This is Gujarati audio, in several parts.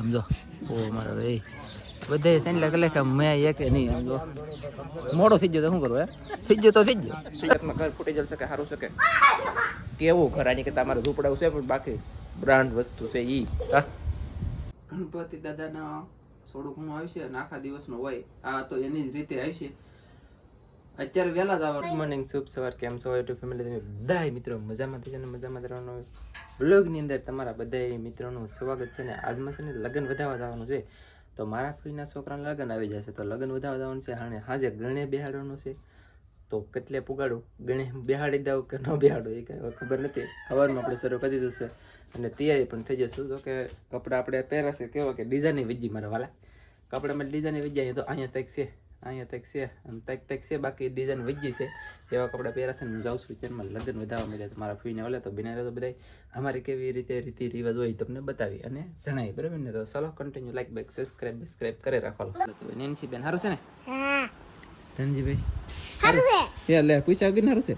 સમજો ઓ મારો ભાઈ બધે સાઈન લાગે કે મેં એક નહીં સમજો મોડો થઈ ગયો તો શું કરવું થઈ ગયો તો થઈ ગયો ઘર ફૂટી જશે કે સારું છે કે કેવું ઘર આની કે તમારે ઝૂંપડાવું છે પણ બાકી બ્રાન્ડ વસ્તુ છે ઈ ગણપતિ દાદાના થોડું ઘણું આવશે અને આખા દિવસનો હોય આ તો એની જ રીતે આવશે અત્યારે વહેલા જ આવવાનું. ગુડ મોર્નિંગ, શુભ સવાર, કેમ છો યુટ્યુબ ફેમિલી? તમે બધા મિત્રો મજામાં થઈ છે ને મજામાં રહેવાનો બ્લોગની અંદર તમારા બધા મિત્રોનું સ્વાગત છે. ને આજમાં છે ને લગ્ન વધારવા જવાનું છે, તો મારા ફ્રીના છોકરાના લગ્ન આવી જશે, તો લગ્ન વધારવા જવાનું છે. હાણે હાજે ગણે બેહાડવાનું છે, તો કેટલે પુગાડું ગણે બેહાડી દઉં કે ન બેહાડું એ કંઈ ખબર નથી. સવારમાં આપણે શરૂ કરી દીધું છે અને તૈયારી પણ થઈ જશું. તો કે કપડાં આપણે પહેરાશે કેવા કે ડિઝાઇનની વીજી મારા વાલા કપડામાં ડિઝાઇનની વીજી તો અહીંયા તક છે, અહીંયા તક છે અને તક છે, બાકી ડિઝાઇન વીજી છે એવા કપડાં પહેરાશે ને હું જાઉં છું વિચારમાં લગ્ન વધારવા મળ્યા. મારા ફ્રીને ઓલે તો બિના તો બધા અમારી કેવી રીતે રીતિ રિવાજ હોય તમને બતાવી અને જણાવી, બરાબર ને? તો ચલો કન્ટિન્યુ લાઈક બેક સબસ્ક્રાઇબ કરે રાખો. નેન્સી બેન સારું છે ને? હા ધનજીભાઈ સારું છે. લે પૂછ્યા વગર સારું છે.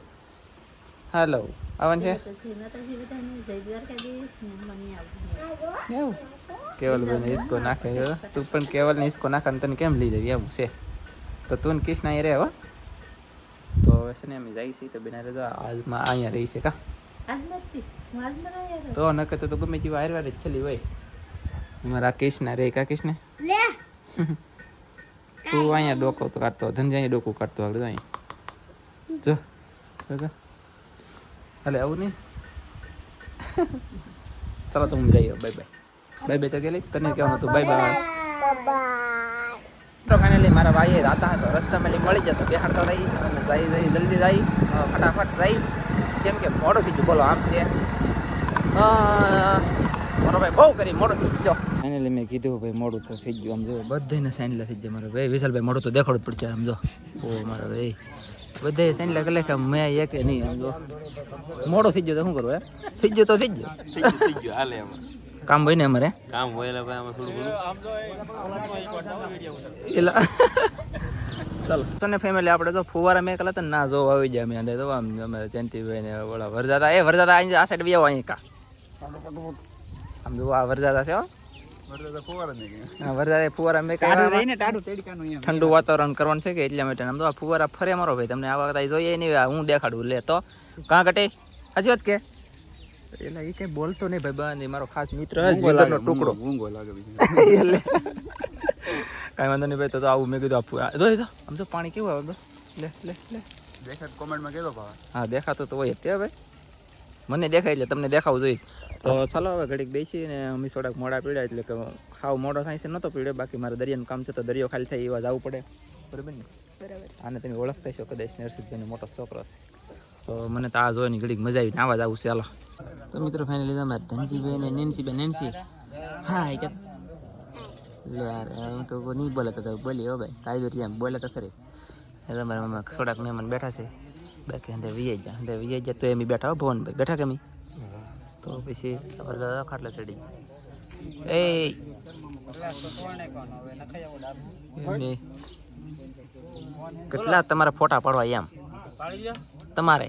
હાલો આવવાનું છે કેવલ બેન ઈસકો નાખે તું પણ કેવલ ને ઈસકો નાખે તને કેમ લઈ જાય એવું છે, તો તું ને કિસ ના રે હો. તો હવે છે ને અમે જઈ છીએ તો બેના રજા આજમાં અહીંયા રહી છે કા તો નકર તો ગમે જેવું હારવાર જ છેલ્લી હોય. મારા કિસના રે કા કિસને તું અહીંયા ડોકો તો કાઢતો ધનજી અહીંયા ડોકું કાઢતો આગળ અહીં જો હાલે આવું નહીં. ચાલો તો હું જઈએ, બાય બાય બાય બાય તો ગયેલી તને કહેવાનું હતું બાય બાય. તો ફાઇનલી મારા ભાઈએ રાતા હતો રસ્તામાં મળી જતો બેહાડતો રહી અને જઈ જલ્દી જાય ફટાફટ જાય કેમ કે મોડું થઈ ગયું. બોલો આમ છે મારો ભાઈ બહુ કરી મોડું થઈ ગયો. ફાઇનલી મેં કીધું ભાઈ મોડું તો થઈ ગયું. આમ જો બધાને સાઈન થઈ જાય મારો ભાઈ વિશાલભાઈ મોડું તો દેખાડવું જ પડશે. આમ જો ઓ મારો ભાઈ બધે સાઈન લાગે કે મેં એક નહીં આમ જો મોડું થઈ ગયો તો શું કરવું થઈ ગયો તો થઈ ગયો હાલે એમાં કામ હોય ને અમારે કામ હોય એટલે આમાં થોડું એલા ચાલો તને ફેમિલી આપણે તો ફુવારા મેં કલા ના જો આવી જાય અમે તો આમ અમે ચેન્ટીભાઈ ને ઓલા વરજાતા અહીં આ સાઈડ બી આવો અહીં કા આમ જો આ વરજાતા છે ફુવારા મેં ઠંડુ વાતાવરણ કરવાનું છે કે એટલા માટે આમ તો આ ફુવારા ફરે મારો ભાઈ તમને આ વખત જોઈએ નહીં હું દેખાડું લે તો કાં ઘટે હજી વાત કે એટલે એ કઈ બોલતો નહીં ભાઈ બંધ મારો ખાસ મિત્ર ટુકડો એટલે કઈ વાંધો નહીં ભાઈ. તો આવું મેં કીધું આમ તો પાણી કેવું આવે લે લે લે દેખાત કોમેન્ટમાં કહેતો હા દેખાતો તો હોય તે ભાઈ મને દેખાય એટલે તમને દેખાવું જોઈએ. તો ચાલો હવે ઘડીક બેસી ને અમે થોડાક મોડા પીડ્યા એટલે કે ખાવ મોડો થાય છે નહોતો પીડ્યો, બાકી મારે દરિયાનું કામ છે તો દરિયો ખાલી થાય એવા જવું પડે, બરાબર ને? બરાબર. આને તમે ઓળખતા છો કદાચ નરસિંહભાઈનો મોટો છોકરો છે, તો મને તો આ જોવાની ઘડીક મજા આવી નાવા જ આવું છે. ચાલો તો મિત્રો ફાઇનલી તમારે ધનજીભાઈ ને નેન્સી હા કે લે યાર હું તો નહીં બોલે તો બોલી હો ભાઈ કાયદો એમ બોલે તો ખરી. તમારા મમ્મા થોડાક મહેમાન બેઠા છે, બાકી અંદર વિજય જા તો એમ બેઠા હો ભવનભાઈ બેઠા કે તો પછી દાદા ખાટલા ચડી એ કેટલા તમારા ફોટા પાડવા એમ તમારે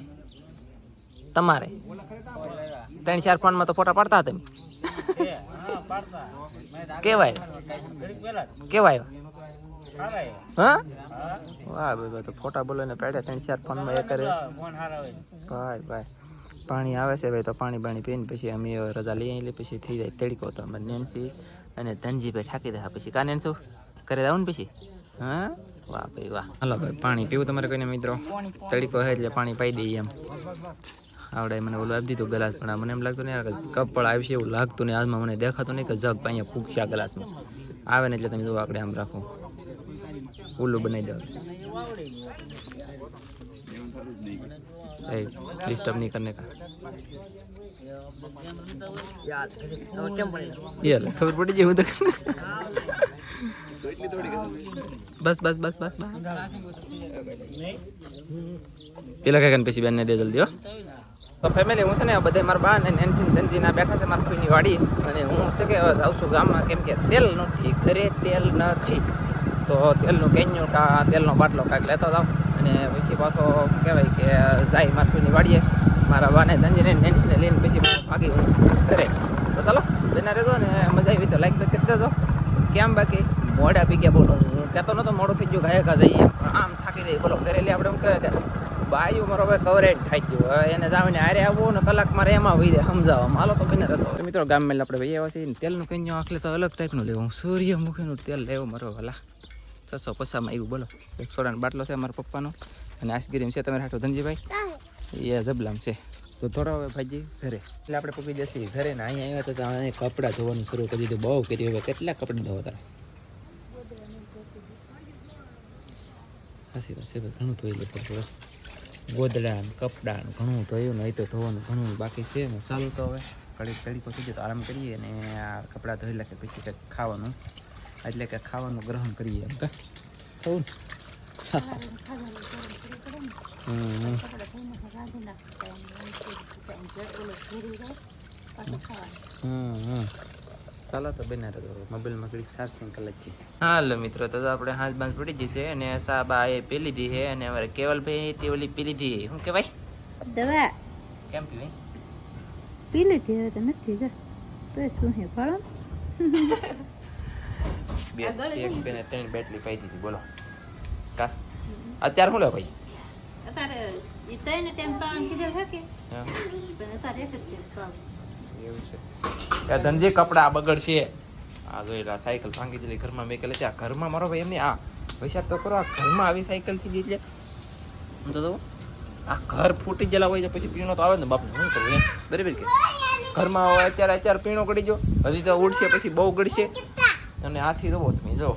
3-4 ફોનમાં તો ફોટા પાડતા તમે કેવાય હા વાહ ભાઈ તો ફોટા બોલો ને પાડ્યા 3-4 ફોનમાં એ કરે ભાઈ. પાણી આવે છે ભાઈ તો પાણી પીને પછી અમે રજા લઈ એટલે પછી થઈ જાય તડકો. તો અમે નેન્સી અને ધનજીભાઈ ઠાકી દે પછી કા નેન્સું કરે આવું ને પછી હા વાહ ભાઈ વાહ. હાલો ભાઈ પાણી પીવું તમારે કોઈને મિત્રો તડકો હોય એટલે પાણી પાઈ દઈએ એમ આવડે. મને ઓલું આપી દીધું ગ્લાસ પણ મને એમ લાગતું નહીં કપ પણ આવશે એવું લાગતું નહીં. આજમાં મને દેખાતું નહીં કે જગ અહીંયા ફૂગશે ગ્લાસમાં આવે ને એટલે તમે જો આપણે આમ રાખો ઓલું બનાવી દેવું डिस्टर्ब नहीं करने का यार खबर पड़ी जी उधर बस પેલા કાકા પછી બેન ને દે જલ્દી હો. તો ફેમિલી હું છે ને બધા મારા બા ને નેન્સી ધનજીના બેઠા છે મારા ફૂઈની વાડી અને હું છે કે જાઉં છું ગામમાં કેમ કે તેલ નથી ઘરે તેલ નથી તો તેલનું કેન્યું કા તેલનો બાટલો કાંઈક લેતો જાઉં અને પછી પાછો કહેવાય કે જાય મારા ફૂઈની વાડીએ મારા બાને ધનજીને નેન્સીને લઈને પછી ભાગી ઘરે. તો ચાલો બેના રહેતો ને મજા આવી તો લાઈક બેક કરી દેજો. કેમ બાકી મોડા પી ગયા બોલો, હું કહેતો નતો મોડું થઈ ગયું ગાયકા જઈએ આમ થાકી જાય બોલો. ઘરેલી આપણે એમ કહે કે બાયું મારો હવે કવરેજ થઈ ગયું, હવે એને જામીને હારે આવવું ને કલાક મારે એમાં વહી જાય સમજાવવામાં. હાલો તો બેના રહેતો મિત્રો ગામ મેં આપણે વહી આવ્યા છીએ. તેલનું કંઈ આખલે તો અલગ ટાઈપનું લેવું, સૂર્યમુખીનું તેલ લેવું મારો વાલા 650માં આવ્યું બોલો. એક સોડાનો બાટલો છે મારા પપ્પાનો અને આઈસ્ક્રીમ છે તમારે હાટો ધનજીભાઈ એ જબલામ છે. તો થોડો હવે ભાજી ઘરે એટલે આપણે પકી જશે ઘરે ને અહીંયા આવ્યા તો અહીંયા કપડાં ધોવાનું શરૂ કરી દીધું. બહુ કર્યું હવે કેટલા કપડાં ધોવા તારા સાચી વાત છે ભાઈ, ઘણું ધોઈ લે પડશે. ગોદડા ને કપડાં ઘણું ધોયું ને તો ધોવાનું ઘણું બાકી છે ને. ચાલુ તો હવે કડીકો થઈ જાય તો આરામ કરીએ ને આ કપડાં ધોઈ લે કે પછી કંઈક ખાવાનું એટલે કે ખાવાનું ગ્રહણ કરીએ એમ કે થવું ને. ચાલો તો બેના મોબાઈલમાં ઘડી ચાર્જિંગ કરી લઈએ. હાલો મિત્રો તો આપણે હાથ બાંધ પડી જશે અને સાબા એ પી લીધી છે અને અમારે કેવલભાઈ તે ઓલી પી લીધી. શું કહેવાય દવા કેમ પીવી પી લીધી હવે તો નથી જા તો શું હે ફળો એક બેને 3 બેટલી પાઈ દીધી બોલો. કા અત્યારે શું લે ભાઈ અત્યારે ઈ તઈને ટાઈમ પાણ કીધું છે કે પણ અત્યારે એક જ છે પાવ એવું છે. આ ધનજી કપડા બગડશે. આ જોઈલા સાયકલ ભાંગી દીધી ઘરમાં મેકેલે છે. આ ઘરમાં મારો ભાઈ એમની આ વિચાર તો કરો, આ ઘરમાં આવી સાયકલ થી એટલે હું તો આ ઘર ફૂટી ગયેલા હોય છે પછી પીણો તો આવે ને બાપને શું કરવું એમ બરાબર કે ઘરમાં હોય અત્યારે પીણો ગળી જો હજી તો ઉડશે પછી બહુ ગળશે અને આથી તો બહુ તમે જો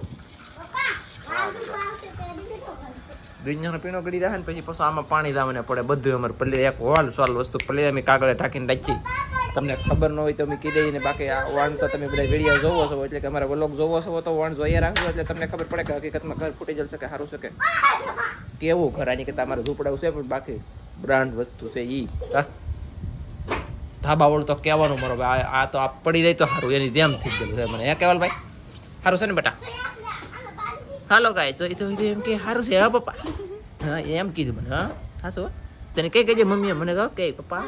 દુનિયાનો પીણો ગળી જાય ને પછી પાછું આમાં પાણી લાવવાને પડે બધું. અમારે પલ્લે એક હોલ સોલ વસ્તુ પલ્લે અમે કાગળે ઢાંકીને રાખી. તમને ખબર ન હોય તો મેં કીધી ને બાકી આ વાણ તો તમે બધા વિડીયો જોવો છો એટલે કે અમારા વ્લોગ જોવો છો તો વાણ જોઈએ રાખજો એટલે તમને ખબર પડે કે હકીકતમાં ઘર ફૂટી જશે કે સારું છે કે કેવું ઘર. આની કરતા અમારે ઝૂંપડાવું છે પણ બાકી બ્રાન્ડ વસ્તુ છે ઈ ધાબા વાળું તો કહેવાનું મારો ભાઈ આ તો આ પડી જાય તો સારું એની જેમ થઈ ગયેલું છે મને. હે કેવલ ભાઈ સારું છે ને બેટા? હાલો ગાય તો એમ કે સારું છે હા પપ્પા. હા એમ કીધું મને. હા હા શું તને કઈ કહેજે મમ્મીએ મને કહો કે પપ્પા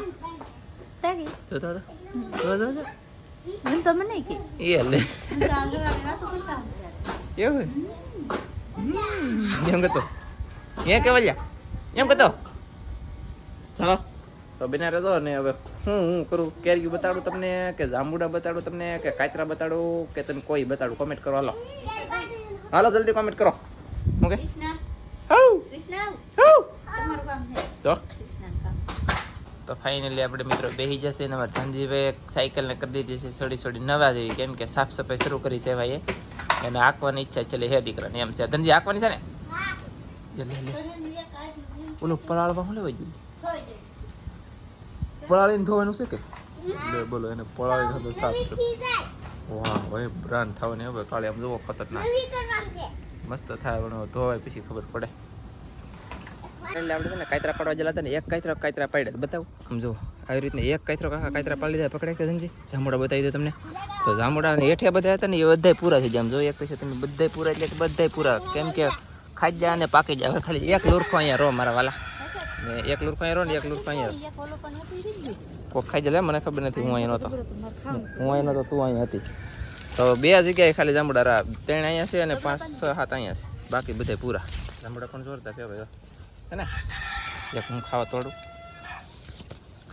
એમ તો મને કે એ લે એવું એમ કહેતો ક્યાં કેવાલ્યા એમ કહેતો. ચાલો તો બેના રહેતો ને હવે હું કરું કેરીયું બતાડું તમને કે જાંબુડા બતાડું તમને કે કાતરા બતાડું કે તમે કોઈ બતાડું કોમેન્ટ કરો. હાલો હાલો જલ્દી કોમેન્ટ કરો. ઓકે તો ફાઇનલી આપણે મિત્રો બેસી જશે ને અમારે ધનજીભાઈ સાયકલને કરી દીધી છે છોડી નવા જેવી કેમ કે સાફ સફાઈ શરૂ કરી છે ભાઈ એને આંકવાની ઈચ્છા છે હે દીકરાને એમ છે. ધનજી આંકવાની છે ને ઓલું પલાળવા શું લેવા જોઈએ પલાળીને ધોવાનું છે કે લે બોલો એને પલાળી સાફ સફાઈ વાહ ભાઈ બ્રાન્ડ થવાની હવે કાલે આમ જોવો ખતરનાક મસ્ત થાય પણ ધોવાય પછી ખબર પડે. એટલે આપણે છે ને કાતરા પાડવા ગયેલા હતા ને એક કાતરા પાડ્યા બતાવો આમ જો આવી રીતના એક કાતરા પાડી દીધા પકડાય કે ધનજી જાંબુડા બતાવી દે તમને. તો જાંબુડા હેઠે બધા હતા ને એ બધા પૂરા થઈ જાય આમ જો એક છે તમે બધા પૂરા એટલે બધા પૂરા કેમ કે ખાઈ જાય અને પાકી જાય. હવે ખાલી એક લુરખો અહીંયા રો મારા વાલા ને એક લુરખો અહીંયા રો ને એક લુરખો અહીંયા કોક ખાઈ જાય મને ખબર નથી. હું અહીંયા નહોતો તું અહીંયા હતી. તો 2 જગ્યાએ ખાલી જાંબુડા રહ્યા 3 અહીંયા છે અને 5-6 7 અહીંયા છે બાકી બધા પૂરા. જાંબુડા પણ જોરદાર છે ભાઈ હે ને. એક હું ખાવા તોડું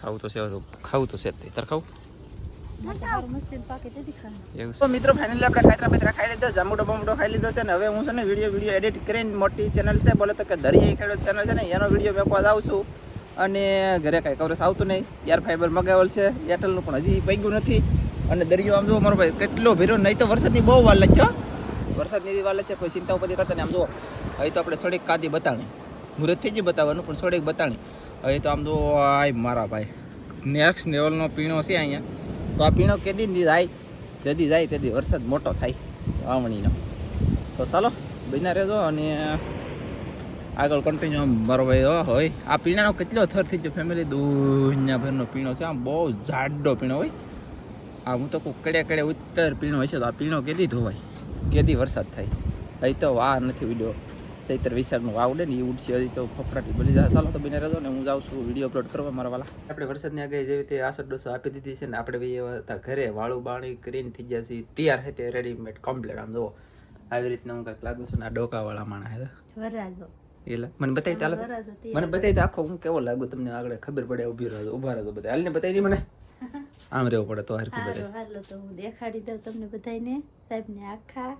ખાવું તો છે તાર ખાવું એવું. મિત્રો ફાઇનલી આપણે કાતરા ખાઈ લીધા જાંબુડો ખાઈ લીધો છે ને હવે હું છે ને વિડીયો એડિટ કરીને મોટી ચેનલ છે બોલે તો કે દરિયાઈ ખેડૂત ચેનલ છે ને એનો વિડીયો મેકવા જાઉં છું અને ઘરે કાંઈ કવરેજ આવતું નહીં. એર ફાઈબર મગાવેલ છે એરટેલનું પણ હજી પગ્યું નથી. અને દરિયો આમ જુઓ મારો ભાઈ કેટલો ભીરો નહીં તો વરસાદની બહુ વાર લાગ્યો. વરસાદની વાર લાગે કોઈ ચિંતા ઉપરથી કરતા ને આમ જુઓ હવે તો આપણે સોડીક કાદી બતાણી મુહૂર્ત થઈ જ બતાવવાનું પણ સોડીક બતાણી હવે તો આમ જુઓ આય મારા ભાઈ નેક્સ્ટ લેવલનો પીણો છે અહીંયા. તો આ પીણો કેદી જાય સેદી જાય તેથી વરસાદ મોટો થાય વાવણીનો. તો ચાલો બન્યા રહેજો અને આગળ કન્ટિન્યુ આમ મારો ભાઈ હોય. આ પીણાનો કેટલો થર થઈ ગયો ફેમિલી દુનિયાભરનો પીણો છે આમ બહુ જાડો પીણો હોય. આ હું તો કોઈ કડે ઉત્તર પીણો હશે તો આ પીણો કેદી ધોવાય કેદી વરસાદ થાય. અહીં તો વાર નથી વિડીયો ચૈત્ર વિશાખનું વાવડે ને એ ઉડશે હજી તો ફફડાટી બની જાય. ચાલો તો બને રહેજો ને હું જાઉં છું વિડીયો અપલોડ કરવા મારા વાલા. આપણે વરસાદની આગાહી જેવી રીતે આસર ડોસો આપી દીધી છે ને આપણે બી હતા ઘરે વાળું બાણી કરીને થઈ ગયા છે તૈયાર છે તે રેડીમેડ કમ્પ્લીટ. આમ જુઓ આવી રીતના હું કાંઈક લાગુ છું ને આ ડોકાવાળા માણા હે વરરાજો એટલે મને બતાવી ચાલો વરરાજો મને બતાવી તો આખો હું કેવો લાગુ તમને આગળ ખબર પડે. ઉભા રહેજો બધા હાલને બતાવી મને આમ રહેવું પડે તો હરખું બતાવી. હાલો તો હું દેખાડી દઉં તમને બધાને સાહેબ ને આખા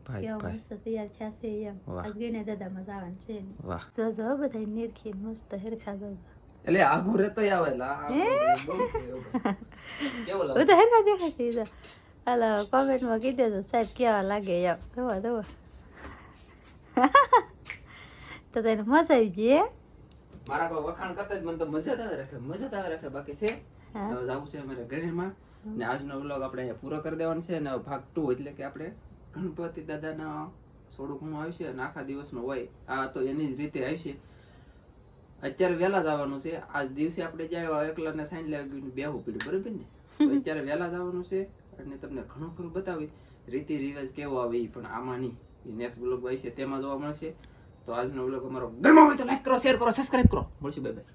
ભાઈ કેવા ભાઈ મસ્ત તૈયાર થયા છે એમ. વાહ. આજ ગણે દાદામાં જવાનું છે ને. વાહ જો જો બધા નિરખી મસ્ત હેરખા જો એટલે આઘું રહેતો આવે કેવો લાગે બધા હેરખા દેખાય છે જો. હાલો કોમેન્ટમાં કહી દેજો સાહેબ કેવા લાગે એમ. જોવા જોવા તો તને મજા આવી ગઈ હે? મારા કોઈ વખાણ કરતા જ મને તો મજા જ આવે રાખે બાકી છે હા. હવે જાવું છે અમારે ગણેરમાં ને આજનો વ્લોગ આપણે અહીંયા પૂરો કરી દેવાનો છે ને ભાગ 2 એટલે કે આપણે ગણપતિ દાદાના થોડું ઘણું આવશે અને આખા દિવસનો હોય આ તો એની જ રીતે આવશે. અત્યારે વહેલા જવાનું છે. આજ દિવસે આપણે જાય એકલા ને સાઈન લાગીને બેહવું પડ્યું બરોબર ને તો અત્યારે વહેલા જવાનું છે અને તમને ઘણું ખરું બતાવી રીતિ રિવાજ કેવો આવે એ પણ આમાં નહીં. નેક્સ્ટ વ્લોગ હોય છે તેમાં જોવા મળશે. તો આજનો વ્લોગ અમારો ગમ્યો હોય તો લાઈક કરો, શેર કરો, સબસ્ક્રાઇબ કરો. મળશે બાય બાય.